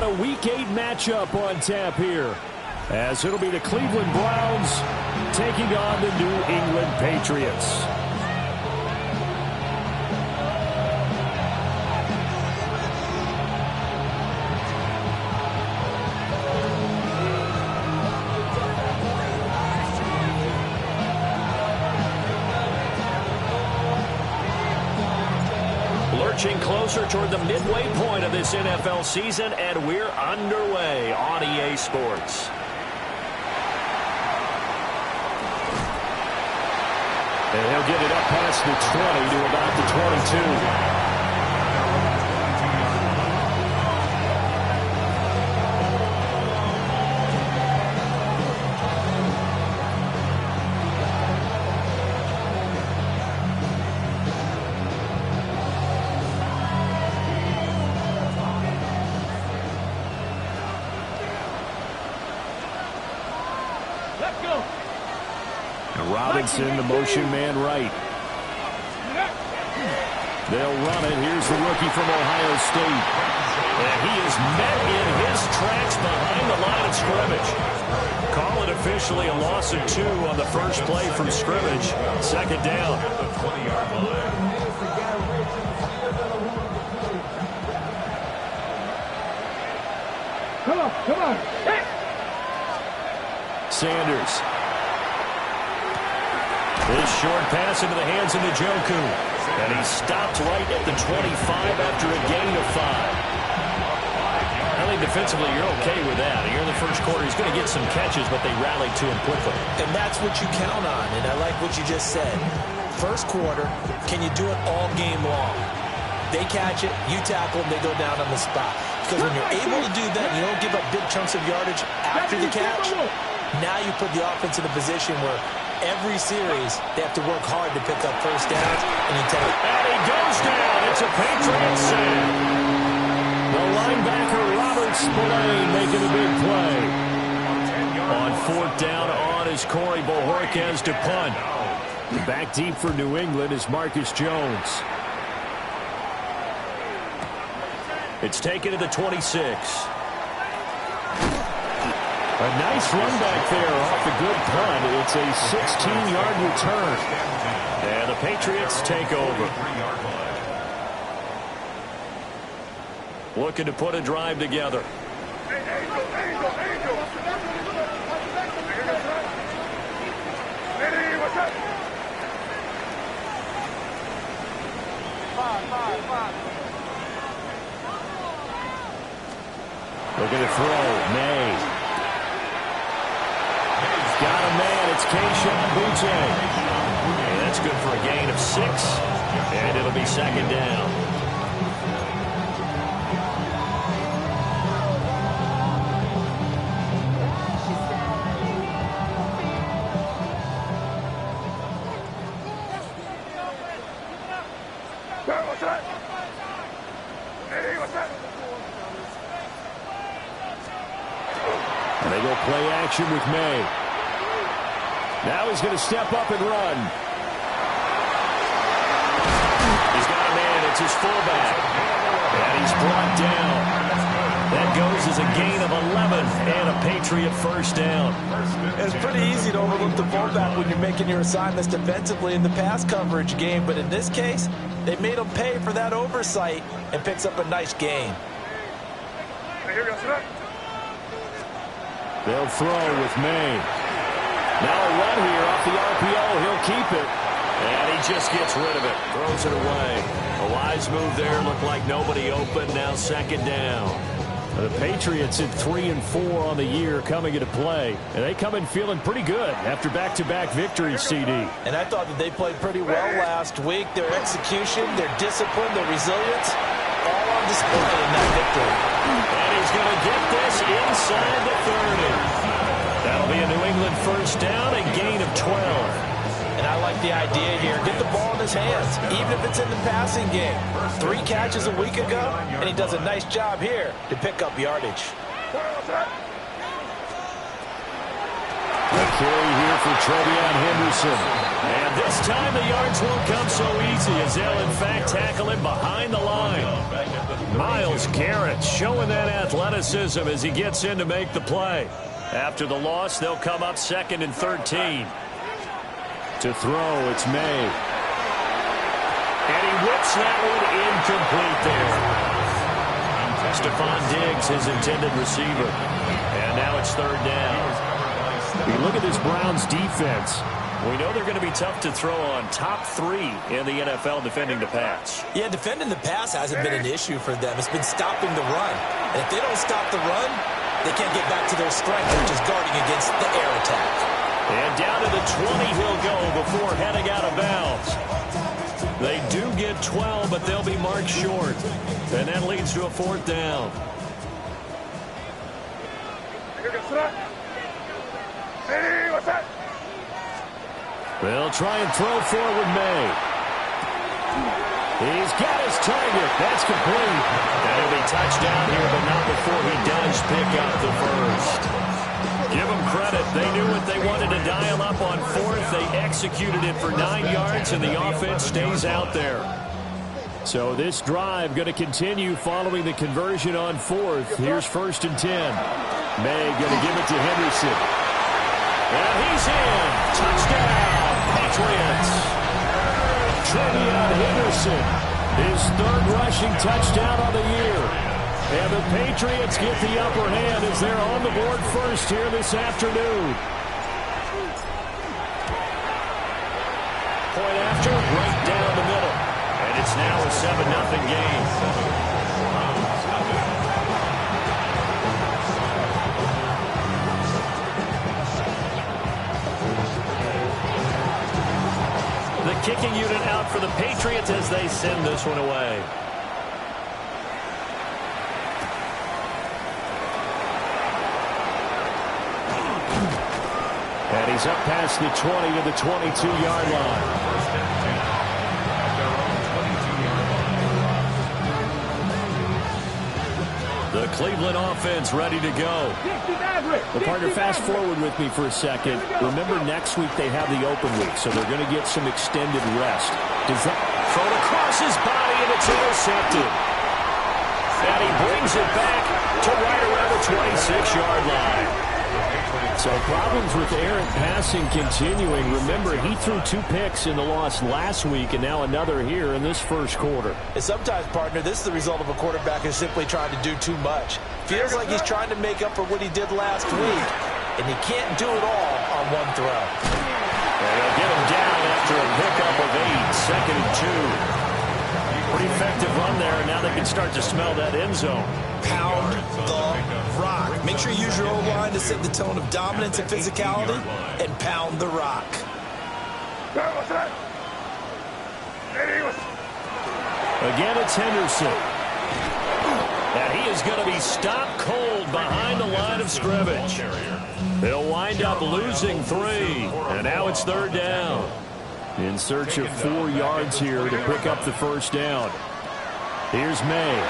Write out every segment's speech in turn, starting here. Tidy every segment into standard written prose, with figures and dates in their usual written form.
A Week 8 matchup on tap here, as it'll be the Cleveland Browns taking on the New England Patriots. Lurching closer toward the midway point of this NFL season, and we're underway on EA Sports. And he'll get it up past the 20 to about the 22. Robinson, the motion man right. They'll run it. Here's the rookie from Ohio State. And he is met in his tracks behind the line of scrimmage. Call it officially a loss of 2 on the first play from scrimmage. Second down. Come on. Hey. Sanders. This short pass into the hands of Njoku. And he stopped right at the 25 after a gain of 5. I think defensively you're okay with that. Here in the first quarter, he's going to get some catches, but they rallied to him quickly. And that's what you count on, and I like what you just said. First quarter, can you do it all game long? They catch it, you tackle them, they go down on the spot. Because when you're able to do that, you don't give up big chunks of yardage after the catch, now you put the offense in a position where every series, they have to work hard to pick up first downs, and you take it. And he goes down. It's a Patriots save. The linebacker, Robert Spillane, making a big play. On 4th down on is Corey Bojorquez to punt. Back deep for New England is Marcus Jones. It's taken to the 26. A nice run back there off the good punt. It's a 16-yard return. And the Patriots take over. Looking to put a drive together. Looking to throw. May. Got a man. It's Kayshon Boutte. And that's good for a gain of 6. And it'll be second down. And they go play action with May. Now he's going to step up and run. He's got a man. It's his fullback. And he's brought down. That goes as a gain of 11 and a Patriot first down. It's pretty easy to overlook the fullback when you're making your assignments defensively in the pass coverage game. But in this case, they made him pay for that oversight and picks up a nice gain. They'll throw with May. Now a run here off the RPO. He'll keep it. And he just gets rid of it. Throws it away. A wise move there. Looked like nobody open. Now second down. The Patriots at 3-4 on the year coming into play. And they come in feeling pretty good after back-to-back victories, CD. And I thought that they played pretty well last week. Their execution, their discipline, their resilience, all on display in that victory. And he's going to get this inside the 30. That'll be a New England first down, a gain of 12. And I like the idea here. Get the ball in his hands, even if it's in the passing game. 3 catches a week ago, and he does a nice job here to pick up yardage. The carry here for Trevion Henderson. And this time the yards won't come so easy as they'll in fact tackle him behind the line. Myles Garrett showing that athleticism as he gets in to make the play. After the loss, they'll come up 2nd and 13. To throw, it's May. And he whips that one incomplete there. Stephon Diggs, his intended receiver. And now it's 3rd down. You look at this Browns defense. We know they're going to be tough to throw on. Top 3 in the NFL defending the pass. Yeah, defending the pass hasn't been an issue for them. It's been stopping the run. And if they don't stop the run, they can't get back to their strength, which is guarding against the air attack. And down to the 20 he'll go before heading out of bounds. They do get 12, but they'll be marked short. And that leads to a 4th down. They'll try and throw forward May. He's got his target. That's complete. That'll be touchdown here, but not before he does pick up the first. Give them credit. They knew what they wanted to dial up on 4th. They executed it for 9 yards, and the offense stays out there. So this drive going to continue following the conversion on 4th. Here's 1st and 10. May going to give it to Henderson. And he's in. Touchdown, Patriots. Trevion Henderson, his 3rd rushing touchdown of the year. And the Patriots get the upper hand as they're on the board first here this afternoon. Point after, right down the middle. And it's now a 7-0 game. The kicking unit out for the Patriots as they send this one away. And he's up past the 20 to the 22-yard line. The Cleveland offense ready to go. Well, partner, fast forward with me for a second. Remember, next week they have the open week, so they're going to get some extended rest. Does that throw across his body, and it's intercepted. And he brings it back to right around the 26-yard line. So problems with errant passing continuing. Remember, he threw 2 picks in the loss last week and now another here in this first quarter. And sometimes, partner, this is the result of a quarterback who's simply trying to do too much. Feels like he's trying to make up for what he did last week, and he can't do it all on one throw. And they'll get him down after a pickup of 8, 2nd and 2. Pretty effective run there, and now they can start to smell that end zone. Pound the rock. Make sure you use your O-line to set the tone of dominance and physicality, and pound the rock. Again, it's Henderson. And he is going to be stopped cold behind the line of scrimmage. They'll wind up losing 3, and now it's 3rd down. In search of 4 yards here to pick up the first down. Here's May.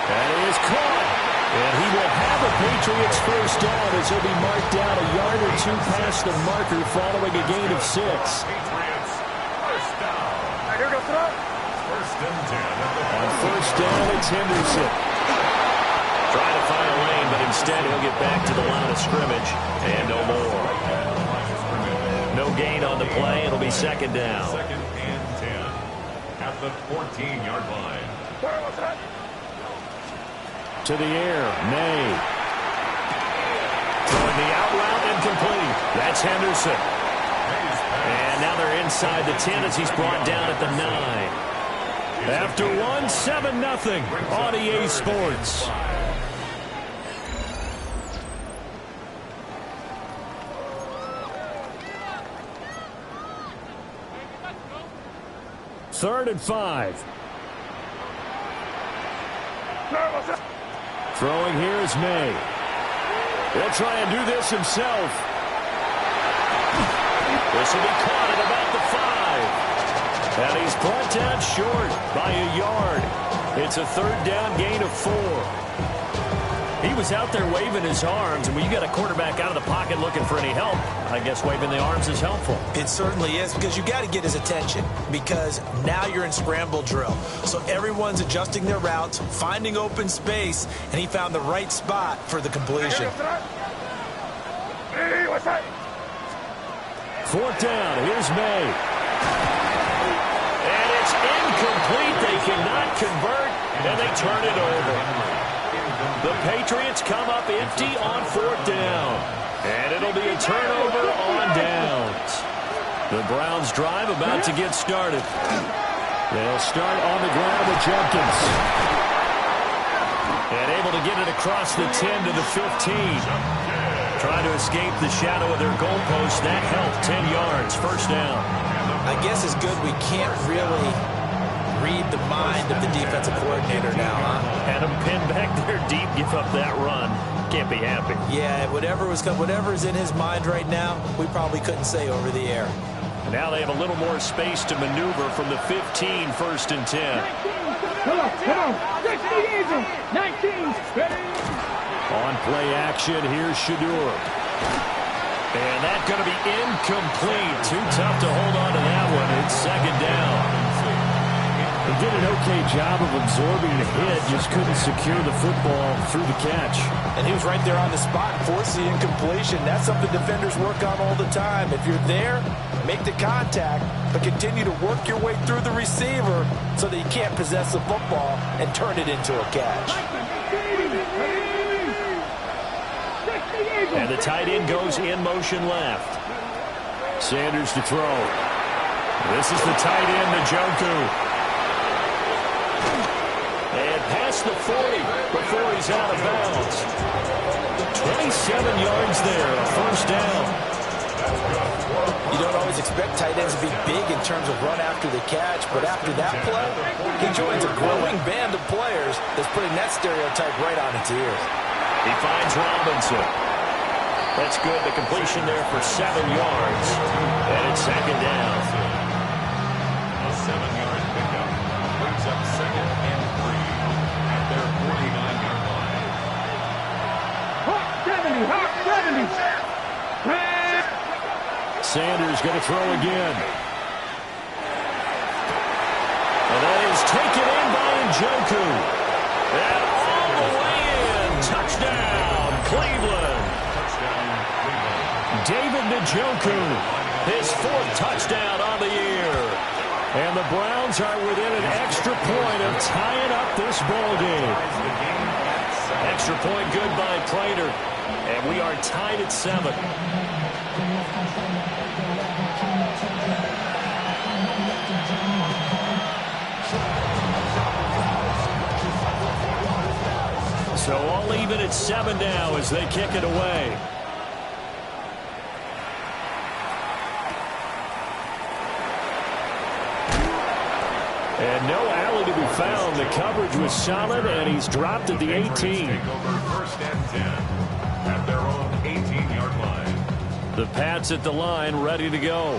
And he is caught. And he will have a Patriots first down as he'll be marked down a yard or 2 past the marker following a gain of 6. On first down, it's Henderson. Trying to find a lane, but instead he'll get back to the line of scrimmage. And no more. No gain on the play. It'll be 2nd down. 2nd and 10 at the 14-yard line. To the air, May. Throwing the out route incomplete. That's Henderson. And now they're inside the 10 as he's brought down at the 9. After 1, 7-0 on EA Sports. Third and 5. Throwing here is May. He'll try and do this himself. This will be caught at about the 5. And he's brought down short by a yard. It's a 3rd down gain of 4. He was out there waving his arms, and when you got a quarterback out of the pocket looking for any help, I guess waving the arms is helpful. It certainly is, because you got to get his attention, because now you're in scramble drill. So everyone's adjusting their routes, finding open space, and he found the right spot for the completion. Fourth down, here's May. And it's incomplete. They cannot convert, and they turn it over. The Patriots come up empty on fourth down. And it'll be a turnover on downs. The Browns drive about to get started. They'll start on the ground with Jenkins. And able to get it across the 10 to the 15. Trying to escape the shadow of their goalpost. That helped. 10 yards. First down. I guess it's good we can't really read the mind of the defensive coordinator now, huh? Had him pinned back there deep, give up that run. Can't be happy. Yeah, whatever's in his mind right now, we probably couldn't say over the air. And now they have a little more space to maneuver from the 15, first and 10. Come on. 60 easy. 19. On play action, here's Shadur. And that's going to be incomplete. Too tough to hold on to that one. It's second down. He did an okay job of absorbing the hit, just couldn't secure the football through the catch. And he was right there on the spot, forcing the incompletion. That's something defenders work on all the time. If you're there, make the contact, but continue to work your way through the receiver so that you can't possess the football and turn it into a catch. And the tight end goes in motion left. Sanders to throw. This is the tight end, Njoku. And past the 40 before he's out of bounds. 27 yards there, a first down. You don't always expect tight ends to be big in terms of run after the catch, but after that play, he joins a growing band of players that's putting that stereotype right on its ears. He finds Robinson. That's good. The completion there for 7 yards. And it's second down. A 7-yard pickup brings up second and 3 at their 49-yard line. Hawk 70. Sanders going to throw again. And that is taken in by Njoku. And all the way in. Touchdown, Cleveland. David Njoku, his 4th touchdown on the year. And the Browns are within an extra point of tying up this ball game. Extra point good by Prater. And we are tied at 7. So all even at 7 now as they kick it away. And no alley to be found. The coverage was solid, and he's dropped at the 18. Take over first and 10 at their own 18-yard line. The Pats at the line, ready to go.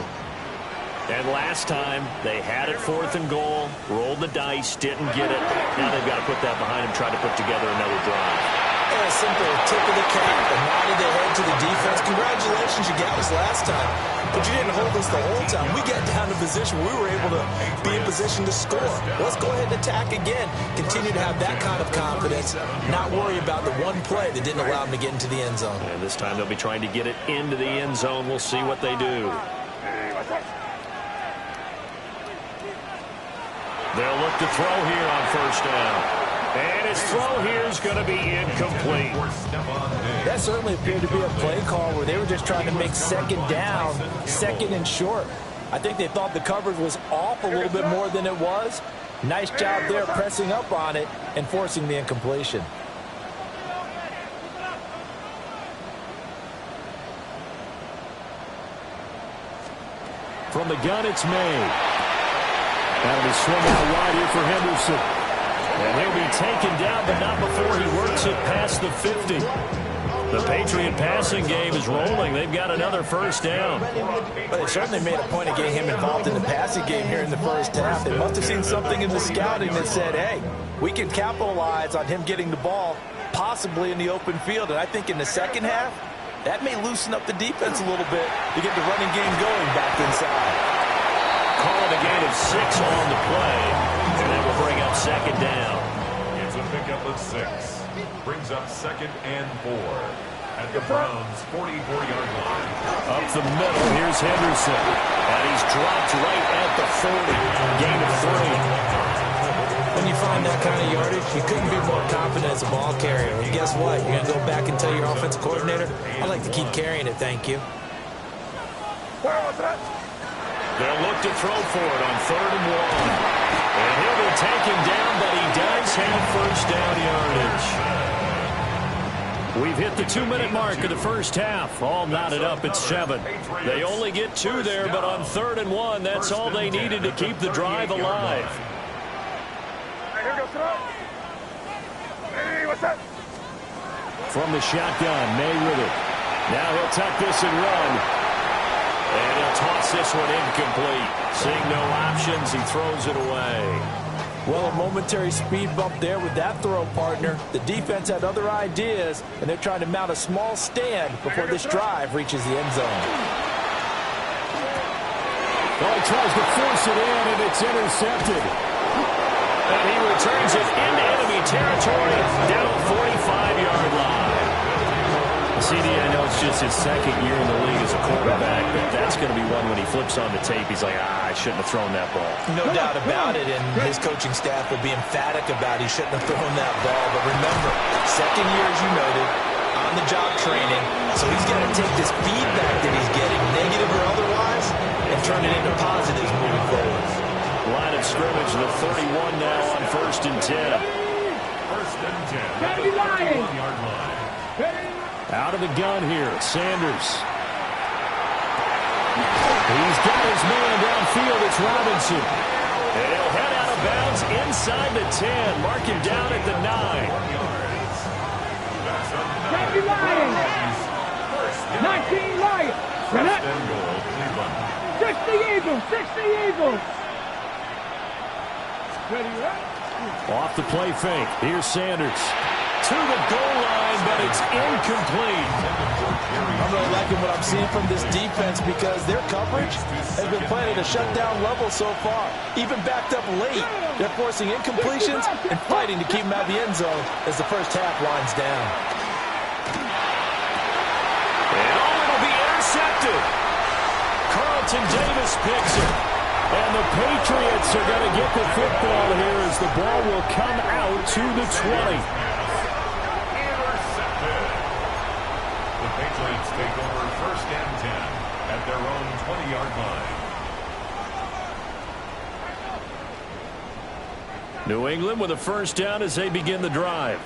And last time, they had it 4th and goal, rolled the dice, didn't get it. Now they've got to put that behind them, try to put together another drive. A simple tip of the cap, a nod of the head to the defense. Congratulations, you got us last time. But you didn't hold us the whole time. We got down to position. We were able to be in position to score. Let's go ahead and attack again. Continue to have that kind of confidence. Not worry about the one play that didn't allow them to get into the end zone. And this time they'll be trying to get it into the end zone. We'll see what they do. They'll look to throw here on first down. And his throw here is going to be incomplete. That certainly appeared to be a play call where they were just trying to make second down, second and short. I think they thought the coverage was off a little bit more than it was. Nice job there pressing up on it and forcing the incompletion. From the gun, it's May. That'll be swung out wide here for Henderson. And he'll be taken down, but not before he works it past the 50. The Patriot passing game is rolling. They've got another first down. But they certainly made a point of getting him involved in the passing game here in the first half. They must have seen something in the scouting that said, hey, we can capitalize on him getting the ball possibly in the open field. And I think in the second half, that may loosen up the defense a little bit to get the running game going back inside. Calling a gain of 6 on the play, and that will bring up second down. It's a pickup of 6. Brings up 2nd and 4 at the Browns' 44-yard line. Up the middle, here's Henderson. And he's dropped right at the 40. Gain of 3. When you find that kind of yardage, you couldn't be more confident as a ball carrier. And guess what? You're going to go back and tell your offensive coordinator, I'd like to keep carrying it, thank you. They'll look to throw for it on 3rd and 1. And he'll be taken down, but he does have first down yardage. We've hit the 2-minute mark of the first half. All knotted up at 7. They only get 2 there, but on 3rd and 1, that's all they needed to keep the drive alive. From the shotgun, May with it. Now he'll tuck this and run. And he'll toss this one incomplete. Seeing no options, he throws it away. Well, a momentary speed bump there with that throw, partner. The defense had other ideas, and they're trying to mount a small stand before this drive reaches the end zone. Well, he tries to force it in, and it's intercepted. And he returns it into enemy territory down 45-yard line. CD, I know it's just his 2nd year in the league as a quarterback, but that's going to be one when he flips on the tape. He's like, I shouldn't have thrown that ball. No doubt about it, and his coaching staff will be emphatic about he shouldn't have thrown that ball. But remember, 2nd year, as you noted, on-the-job training, so he's got to take this feedback that he's getting, negative or otherwise, and turn it into positives moving forward. Line of scrimmage, the 31 now on 1st and 10. 1st and 10 at the 31-yard line. Out of the gun here, Sanders. He's got his man downfield. It's Robinson. And he'll head out of bounds inside the 10. Mark him down at the 9. Happy Lions! 19 Lions! First and goal, Cleveland. 60 Eagles! 60 Eagles! Off the play fake. Here's Sanders. To the goal line, but it's incomplete. I'm really liking what I'm seeing from this defense because their coverage has been playing at a shutdown level so far. Even backed up late, they're forcing incompletions and fighting to keep them out of the end zone as the first half winds down. And it'll be intercepted. Carlton Davis picks it. And the Patriots are going to get the football here as the ball will come out to the 20. Patriots take over 1st and 10 at their own 20-yard line. New England with a first down as they begin the drive.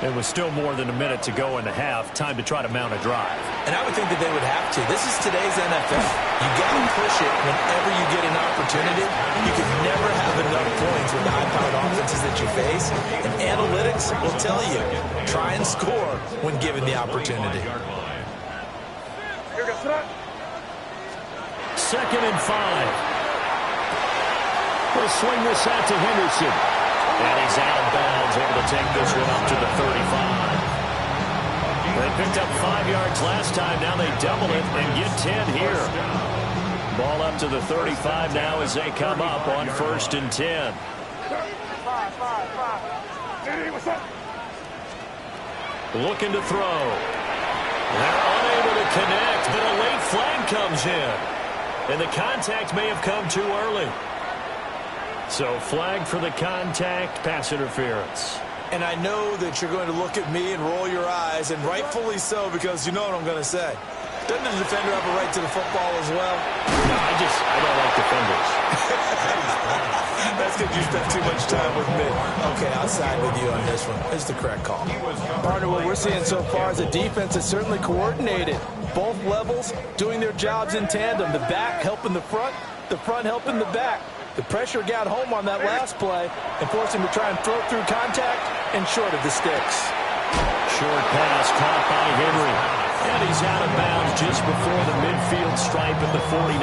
It was still more than a minute to go in the half. Time to try to mount a drive. And I would think that they would have to. This is today's NFL. You got to push it whenever you get an opportunity. You can never have enough points with the high-powered offenses that you face. And analytics will tell you, try and score when given the opportunity. 2nd and 5. We'll swing this out to Henderson. And he's out of bounds, able to take this one up to the 35. They picked up 5 yards last time. Now they double it and get 10 here. Ball up to the 35 now as they come up on 1st and 10. Looking to throw. They're unable to connect, but a late flag comes in. And the contact may have come too early. So flag for the contact, pass interference. And I know that you're going to look at me and roll your eyes, and rightfully so, because you know what I'm going to say. Doesn't the defender have a right to the football as well? No, I don't like defenders. That's because you spent too much time with me. Okay, I'll side with you on this one. It's the correct call. Partner, what we're seeing so far is a defense that's certainly coordinated. Both levels doing their jobs in tandem. The back helping the front helping the back. The pressure got home on that last play and forced him to try and throw through contact and short of the sticks. short pass caught by Henry. And he's out of bounds just before the midfield stripe at the 49.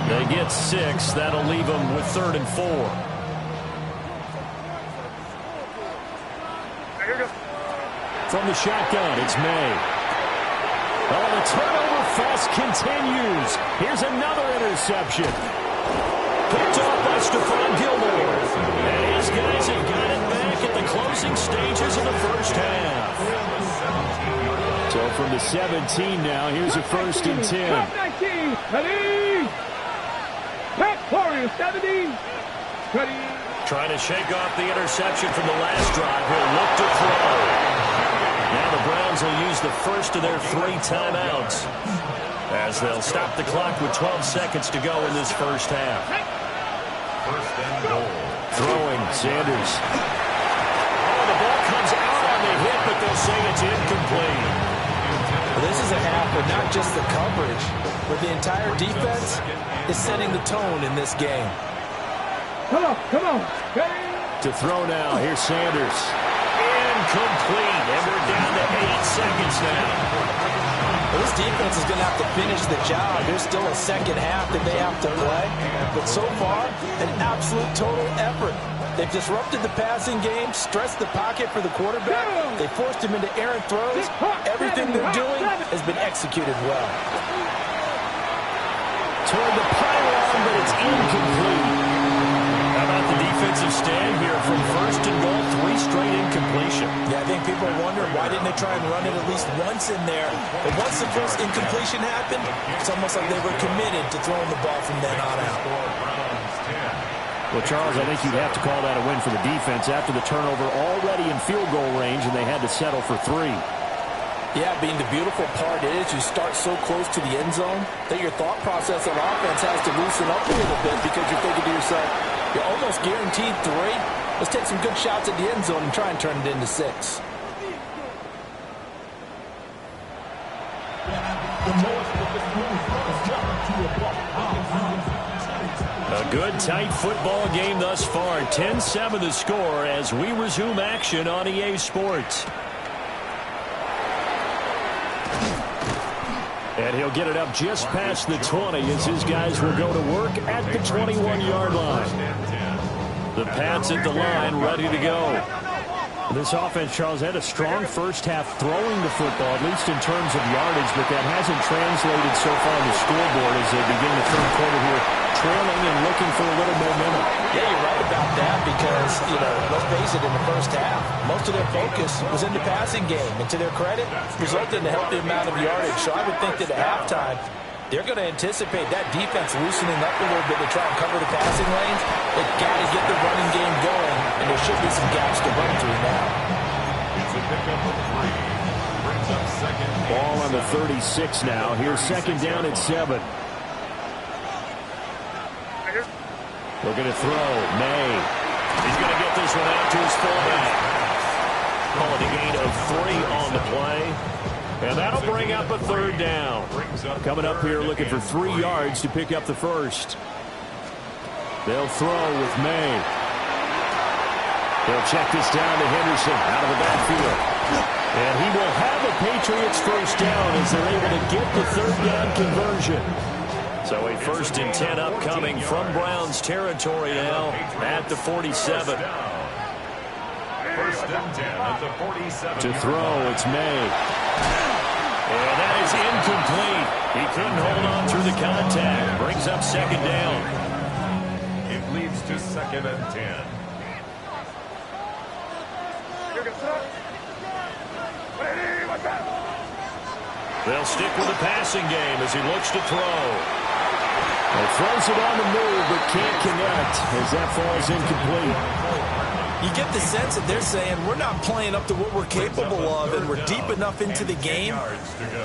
They get 6. That'll leave them with 3rd and 4. From the shotgun, it's May. Oh, the turnover fest continues. Here's another interception. Picked off by Stephon Gilmore. And his guys have got it back at the closing stages of the first half. So from the 17 now, here's a 1st and 10. 19. Ready. Pat Torres, 17. Ready. Trying to shake off the interception from the last drive. He'll look to throw. Now the Browns will use the first of their 3 timeouts as they'll stop the clock with 12 seconds to go in this first half. 1st and goal. Throwing, Sanders. Oh, the ball comes out on the hit, but they'll say it's incomplete. Well, this is a half of not just the coverage, but the entire defense is setting the tone in this game. Come on, come on. Ready. To throw now, here's Sanders. Incomplete, and we're down to 8 seconds now. Well, this defense is going to have to finish the job. There's still a second half that they have to play. But so far, an absolute total effort. They've disrupted the passing game, stressed the pocket for the quarterback. They forced him into errant throws. Everything they're doing has been executed well. Toward the pylon, but it's incomplete. How about the defensive stand here from 1st and goal, 3 straight incompletion. Yeah, I think people are wondering why didn't they try and run it at least once in there. But once the first incompletion happened, it's almost like they were committed to throwing the ball from then on out. Well, Charles, I think you'd have to call that a win for the defense after the turnover already in field goal range, and they had to settle for 3. Yeah, being the beautiful part is you start so close to the end zone that your thought process on offense has to loosen up a little bit because you're thinking to yourself, you're almost guaranteed 3. Let's take some good shots at the end zone and try and turn it into 6. A good, tight football game thus far. 10-7 the score as we resume action on EA Sports. And he'll get it up just past the 20 as his guys will go to work at the 21-yard line. The Pats at the line, ready to go. This offense, Charles, had a strong first half throwing the football, at least in terms of yardage, but that hasn't translated so far on the scoreboard as they begin the third quarter here, trailing and looking for a little momentum. Yeah, you're right about that because, let's face it, in the first half, most of their focus was in the passing game. And to their credit, resulted in a healthy amount of yardage. So I would think that at halftime, they're going to anticipate that defense loosening up a little bit to try and cover the passing lanes. They've got to get the running game going, and there should be some gaps to run through now. It's a pickup of 3. Brings up 2nd. Ball on the 36 now. Here's 2nd down at 7. Looking to throw. May. He's going to get this one out to his fullback. Calling a gain of 3 on the play. And that'll bring up a 3rd down. Coming up here looking for 3 yards to pick up the first. They'll throw with May. They'll check this down to Henderson out of the backfield. And he will have the Patriots first down as they're able to get the 3rd down conversion. So a 1st and 10 upcoming from Browns territory now at the 47. 1st and 10 at the 47. To throw, it's May. And that is incomplete. He couldn't hold on through the contact. Brings up 2nd down. It leads to 2nd and 10. They'll stick with the passing game as he looks to throw. He throws it on the move, but can't connect as that falls incomplete. You get the sense that they're saying we're not playing up to what we're capable of, and we're deep enough into the game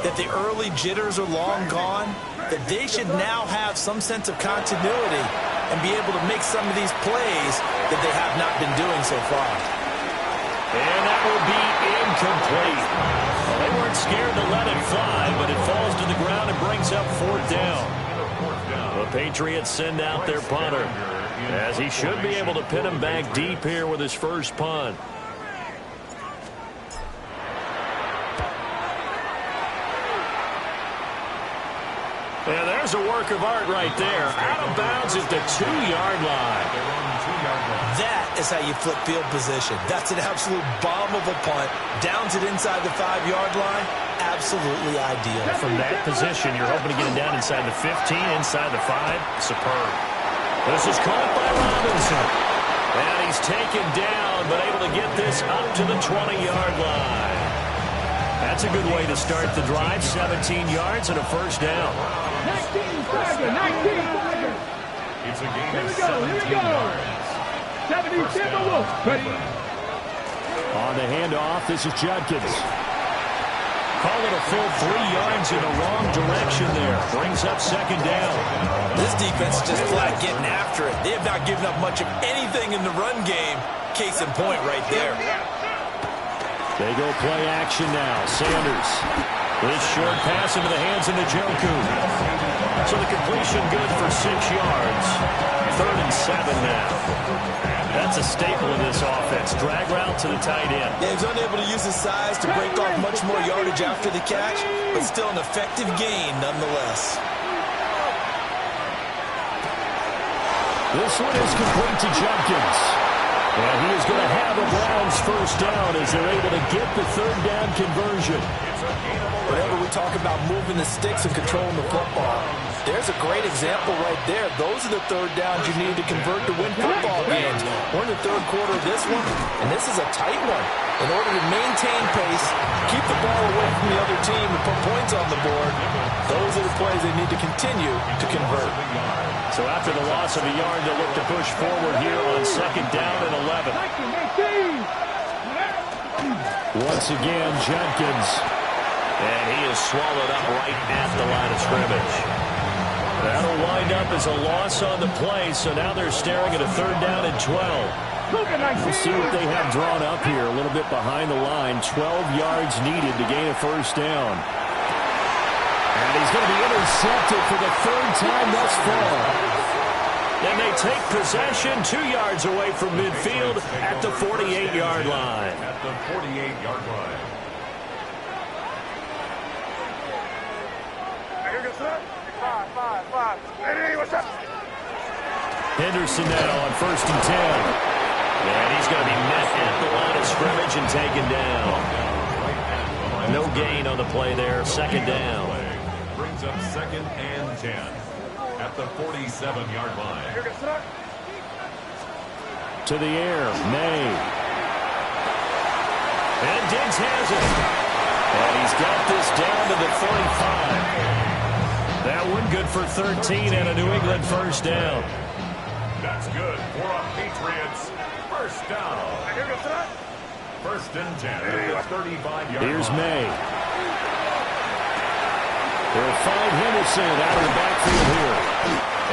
that the early jitters are long gone, that they should now have some sense of continuity and be able to make some of these plays that they have not been doing so far. And that will be incomplete. Well, they weren't scared to let it fly, but it falls to the ground and brings up 4th down. The Patriots send out their punter, as he should be able to pin him back deep here with his first punt. there's a work of art right there. Out of bounds at the 2-yard line. That is how you flip field position. That's an absolute bomb of a punt. Downs it inside the 5-yard line. Absolutely ideal. From that position, you're hoping to get it down inside the 15, inside the 5. Superb. This is caught by Robinson. And he's taken down, but able to get this up to the 20-yard line. That's a good way to start the drive. 17 yards and a first down. 19 Tiger, 19 Tiger. It's a gain Here of we go, 17 here we go. yards. 70 Timberwolves. Ready. On the handoff, this is Judkins. Call it a full 3 yards in the wrong direction there. Brings up second down. This defense is just flat getting after it. They have not given up much of anything in the run game. Case in point right there. They go play action now. Sanders. This short pass into the hands of Njoku. So the completion good for 6 yards. 3rd and 7 now. That's a staple of this offense. Drag route to the tight end. Yeah, he's unable to use his size to break off much more yardage after the catch, but still an effective gain nonetheless. This one is complete to Judkins. And he is going to have a Browns first down as they're able to get the 3rd down conversion. Whenever we talk about moving the sticks and controlling the football, there's a great example right there. Those are the 3rd downs you need to convert to win football games. We're in the 3rd quarter of this one, and this is a tight one. In order to maintain pace, keep the ball away from the other team, and put points on the board, those are the plays they need to continue to convert. So after the loss of a yard, they'll look to push forward here on 2nd down and 11. 19. Once again, Judkins. And he is swallowed up right at the line of scrimmage. That'll wind up as a loss on the play, so now they're staring at a 3rd down and 12. We'll see what they have drawn up here. A little bit behind the line. 12 yards needed to gain a first down. And he's going to be intercepted for the 3rd time thus far. And they take possession 2 yards away from midfield at the 48-yard line. At the 48-yard line. Henderson now on 1st and 10. And he's going to be met at the line of scrimmage and taken down. No gain on the play there. 2nd down. Brings up 2nd and 10 at the 47-yard line. To the air, May. And Diggs has it. And he's got this down to the 45. That one good for 13 and a New England first down. That's good for a Patriots first down. 1st and 10 at the 35-yard line. Here's May. They'll find Henderson out of the backfield here.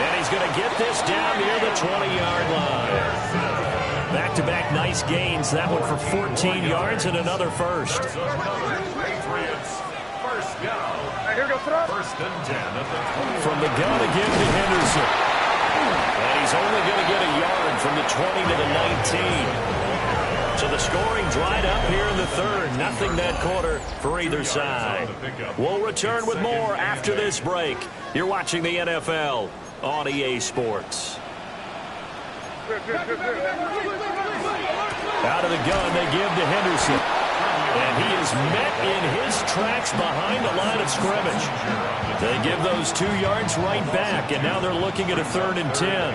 And he's going to get this down near the 20-yard line. Back-to-back nice gains. That one for 14 yards and another first. Patriots first down. 1st and 10 at the 20. From the gun again to Henderson. And he's only going to get a yard from the 20 to the 19. So the scoring dried up here in the 3rd. Nothing that quarter for either side. We'll return with more after this break. You're watching the NFL on EA Sports. Out of the gun, they give to Henderson. And he is met in his tracks behind the line of scrimmage. They give those 2 yards right back, and now they're looking at a 3rd and 10.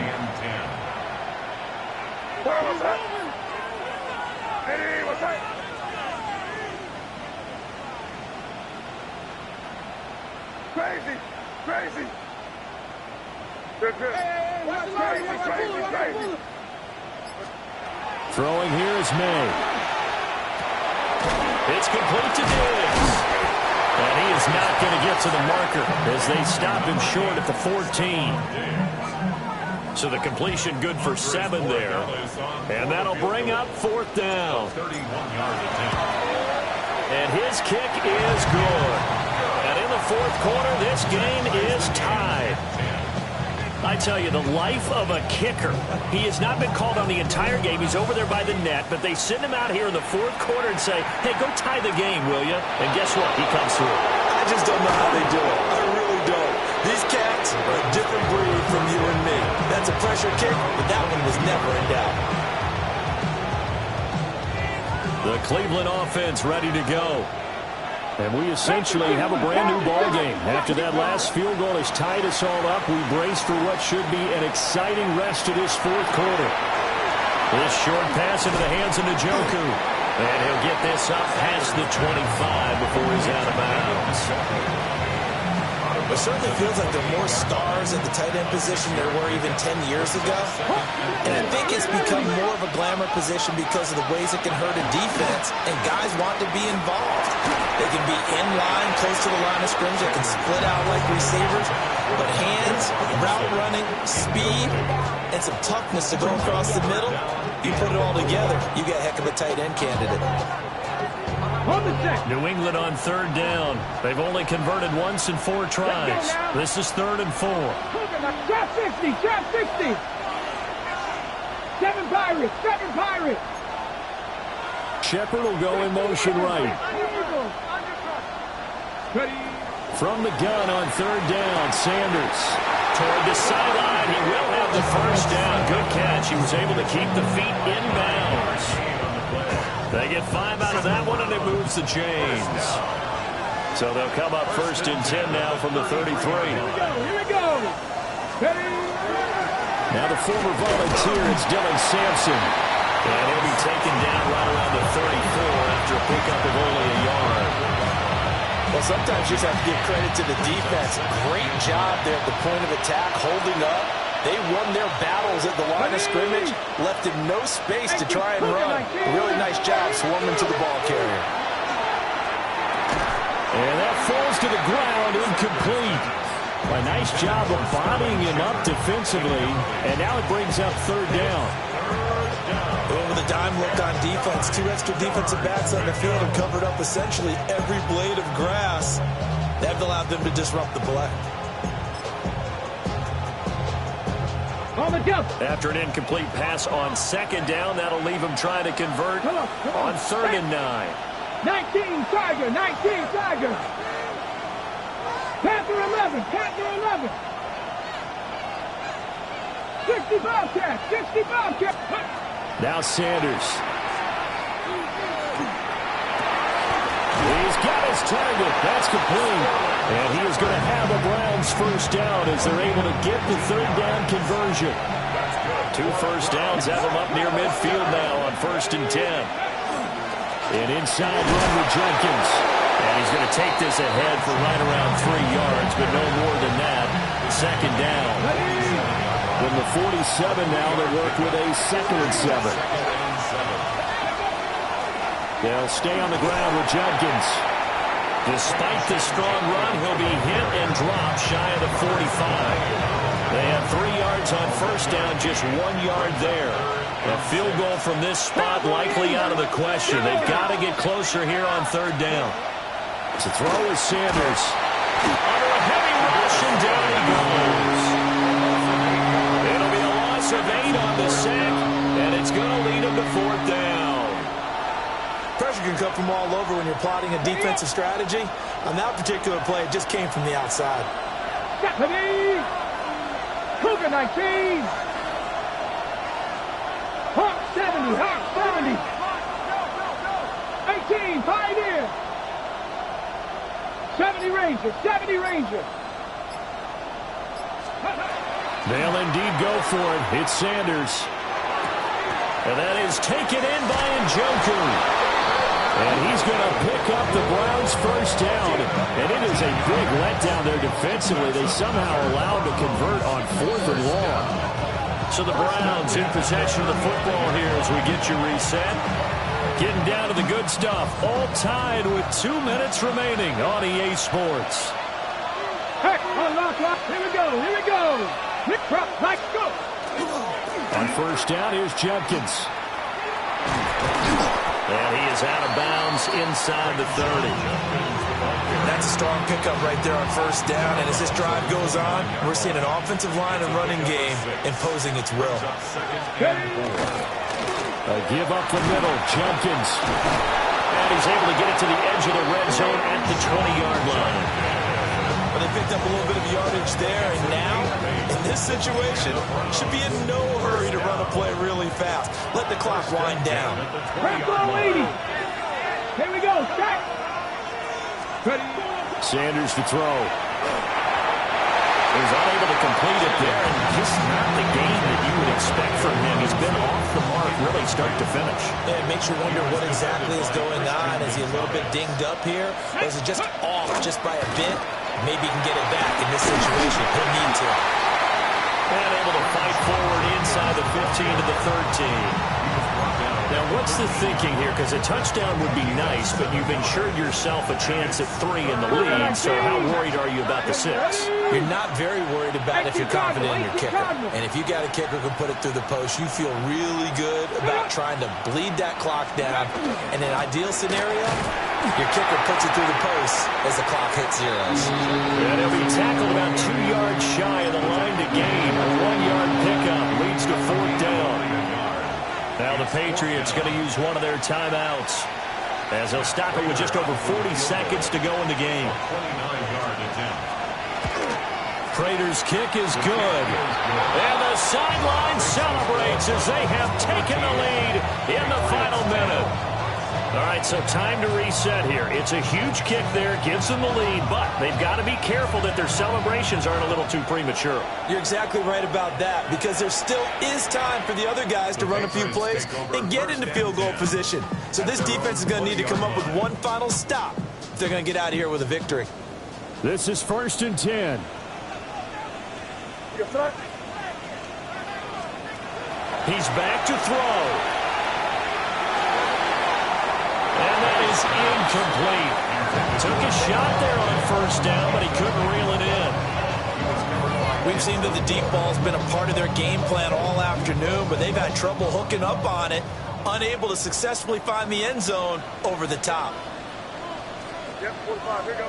Crazy. Throwing here is May. It's complete to Diggs. And he is not going to get to the marker as they stop him short at the 14. So the completion good for 7 there. And that'll bring up 4th down. 31-yard attempt. And his kick is good. And in the 4th quarter, this game is tied. I tell you, the life of a kicker. He has not been called on the entire game. He's over there by the net, but they send him out here in the 4th quarter and say, hey, go tie the game, will you? And guess what? He comes through. I just don't know how they do it. I really don't. These cats defense are a different breed from you and me. That's a pressure kick, but that one was never in doubt. The Cleveland offense ready to go. And we essentially have a brand-new ball game. After that last field goal has tied us all up, we brace for what should be an exciting rest of this fourth quarter. This short pass into the hands of Njoku. And he'll get this up past the 25 before he's out of bounds. It certainly feels like there are more stars at the tight end position than there were even 10 years ago. And I think it's become more of a glamour position because of the ways it can hurt a defense, and guys want to be involved. They can be in line, close to the line of scrimmage. They can split out like receivers. But hands, route running, speed, and some toughness to go across the middle, you put it all together, you get a heck of a tight end candidate. New England on third down. They've only converted once in 4 tries. This is 3rd and 4. Trap 60, trap 60. 7 Pirates, 7 Pirates. Shepard will go in motion right. From the gun on 3rd down, Sanders. Toward the sideline, he will have the first down. Good catch. He was able to keep the feet inbounds. They get 5 out of that one, and it moves the chains. So they'll come up 1st and 10 now from the 33. Here we go. Ready? Now the former volunteer, it's Dylan Sampson. And he'll be taken down right around the 34 after a pickup of only a yard. Well, sometimes you just have to give credit to the defense. Great job there at the point of attack, holding up. They won their battles at the line of scrimmage, left him no space to try and run. A really nice job swarming to the ball carrier. And that falls to the ground, incomplete. A nice job of bodying him up defensively, and now it brings up 3rd down. With a dime look on defense, 2 extra defensive backs on the field and covered up essentially every blade of grass. That allowed them to disrupt the play. After an incomplete pass on 2nd down, that'll leave him trying to convert on 3rd and 9. 19 Tiger, 19 Tiger. Panther 11, Panther 11. 60 Bobcat, 60 Bobcat. Now Sanders. He's got his target. That's complete. And he is going to have a Browns first down as they're able to get the 3rd down conversion. 2 first downs have him up near midfield now on 1st and 10. An inside run with Jenkins. And he's going to take this ahead for right around 3 yards, but no more than that. 2nd down. From the 47 now, they work with a 2nd and 7. They'll stay on the ground with Jenkins. Despite the strong run, he'll be hit and dropped shy of the 45. They have 3 yards on first down, just 1 yard there. A field goal from this spot likely out of the question. They've got to get closer here on 3rd down. To throw is Sanders. Under a heavy rush, and down he goes. It'll be a loss of 8 on the sack, and it's going to lead him to 4th down. Pressure can come from all over when you're plotting a defensive strategy. On that particular play, it just came from the outside. Stephanie! Cougar 19! Hawk 70, Hawk 70! 18, Pioneer! 70 Ranger, 70 Ranger! They'll indeed go for it. It's Sanders. And that is taken in by Njoku. And he's going to pick up the Browns' first down. And it is a big letdown there defensively. They somehow allowed to convert on 4th and long. So the Browns in possession of the football here as we get you reset. Getting down to the good stuff. All tied with 2 minutes remaining on EA Sports. Hey, unlock, lock. Here we go, here we go. Hip, drop, right, go. On first down, here's Jenkins. And he is out of bounds inside the 30. That's a strong pickup right there on first down. And as this drive goes on, we're seeing an offensive line and running game imposing its will. A give up the middle, Jenkins. And he's able to get it to the edge of the red zone at the 20-yard line. But they picked up a little bit of yardage there, and now, in this situation, should be in no hurry to run a play really fast. Let the clock wind down. Press on, lady. Here we go. Stack. Sanders to throw. He's unable to complete it there, and just not the game that you would expect from him. He's been off the mark really start to finish. Yeah, it makes you wonder what exactly is going on. Is he a little bit dinged up here? Or is it just off just by a bit? Maybe he can get it back in this situation. He'll need to. And able to fight forward inside the 15 to the 13. Now, what's the thinking here? Because a touchdown would be nice, but you've ensured yourself a chance at 3 in the lead, so how worried are you about the 6? You're not very worried about it if you're confident in your kicker. And if you got a kicker who can put it through the post, you feel really good about trying to bleed that clock down. In an ideal scenario, your kicker puts it through the post as the clock hits zeros. And he'll be tackled about 2 yards shy of the line to gain. A 1-yard pickup leads to 4th down. Now the Patriots going to use one of their timeouts as they'll stop it with just over 40 seconds to go in the game. 29-yard attempt. Prater's kick is good. And the sideline celebrates as they have taken the lead in the final minute. All right, so time to reset here. It's a huge kick there, gives them the lead, but they've got to be careful that their celebrations aren't a little too premature. You're exactly right about that, because there still is time for the other guys to run a few plays and get into field goal position. So this defense is going to need to come up with one final stop if they're going to get out of here with a victory. This is 1st and 10. He's back to throw. And that is incomplete. Took a shot there on 1st down, but he couldn't reel it in. We've seen that the deep ball's been a part of their game plan all afternoon, but they've had trouble hooking up on it, unable to successfully find the end zone over the top. Yep, 45. Here we go.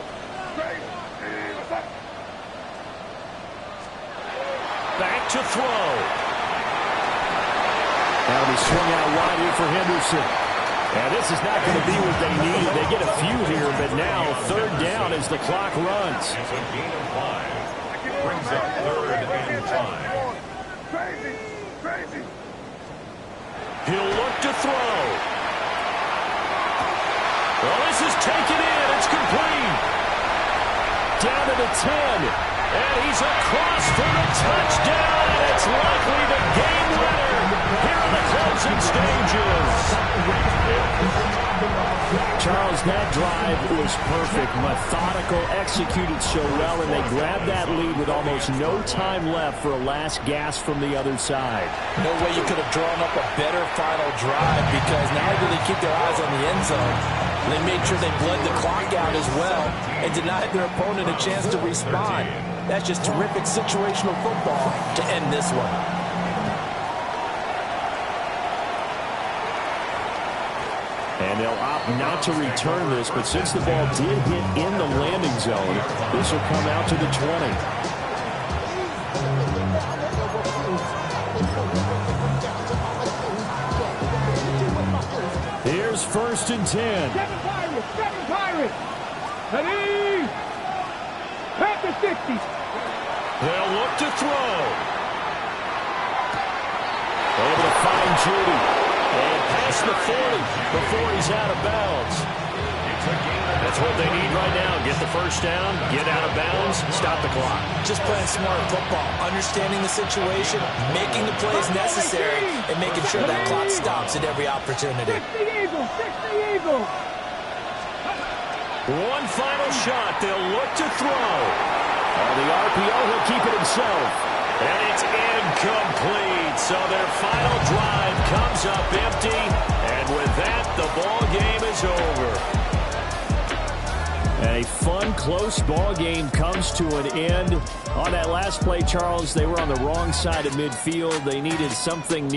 Back to throw. That'll be swung out wide here for Henderson. And this is not going to be what they needed. They get a few here, but now 3rd down as the clock runs. It's a gain of 5. Brings up 3rd and 5. Crazy. He'll look to throw. Well, this is taken in. It's complete. Down to the 10. And he's across for the touchdown. It's likely the game winner here in the closing stages. Charles, that drive was perfect. Methodical, executed so well, and they grabbed that lead with almost no time left for a last gasp from the other side. No way you could have drawn up a better final drive, because not only did they keep their eyes on the end zone, they made sure they bled the clock out as well and denied their opponent a chance to respond. That's just terrific situational football to end this one. And they'll opt not to return this, but since the ball did hit in the landing zone, this will come out to the 20. Here's 1st and 10. Second Pirates. Ready? Back to 60. They'll look to throw. Able to find Judy. And past the 40 before he's out of bounds. That's what they need right now. Get the 1st down, get out of bounds, stop the clock. Just playing smart football, understanding the situation, making the plays necessary, and making sure that clock stops at every opportunity. 60 Eagles. One final shot. They'll look to throw. On the RPO, he'll keep it himself. And it's incomplete. So their final drive comes up empty. And with that, the ball game is over. A fun, close ball game comes to an end. On that last play, Charles, they were on the wrong side of midfield. They needed something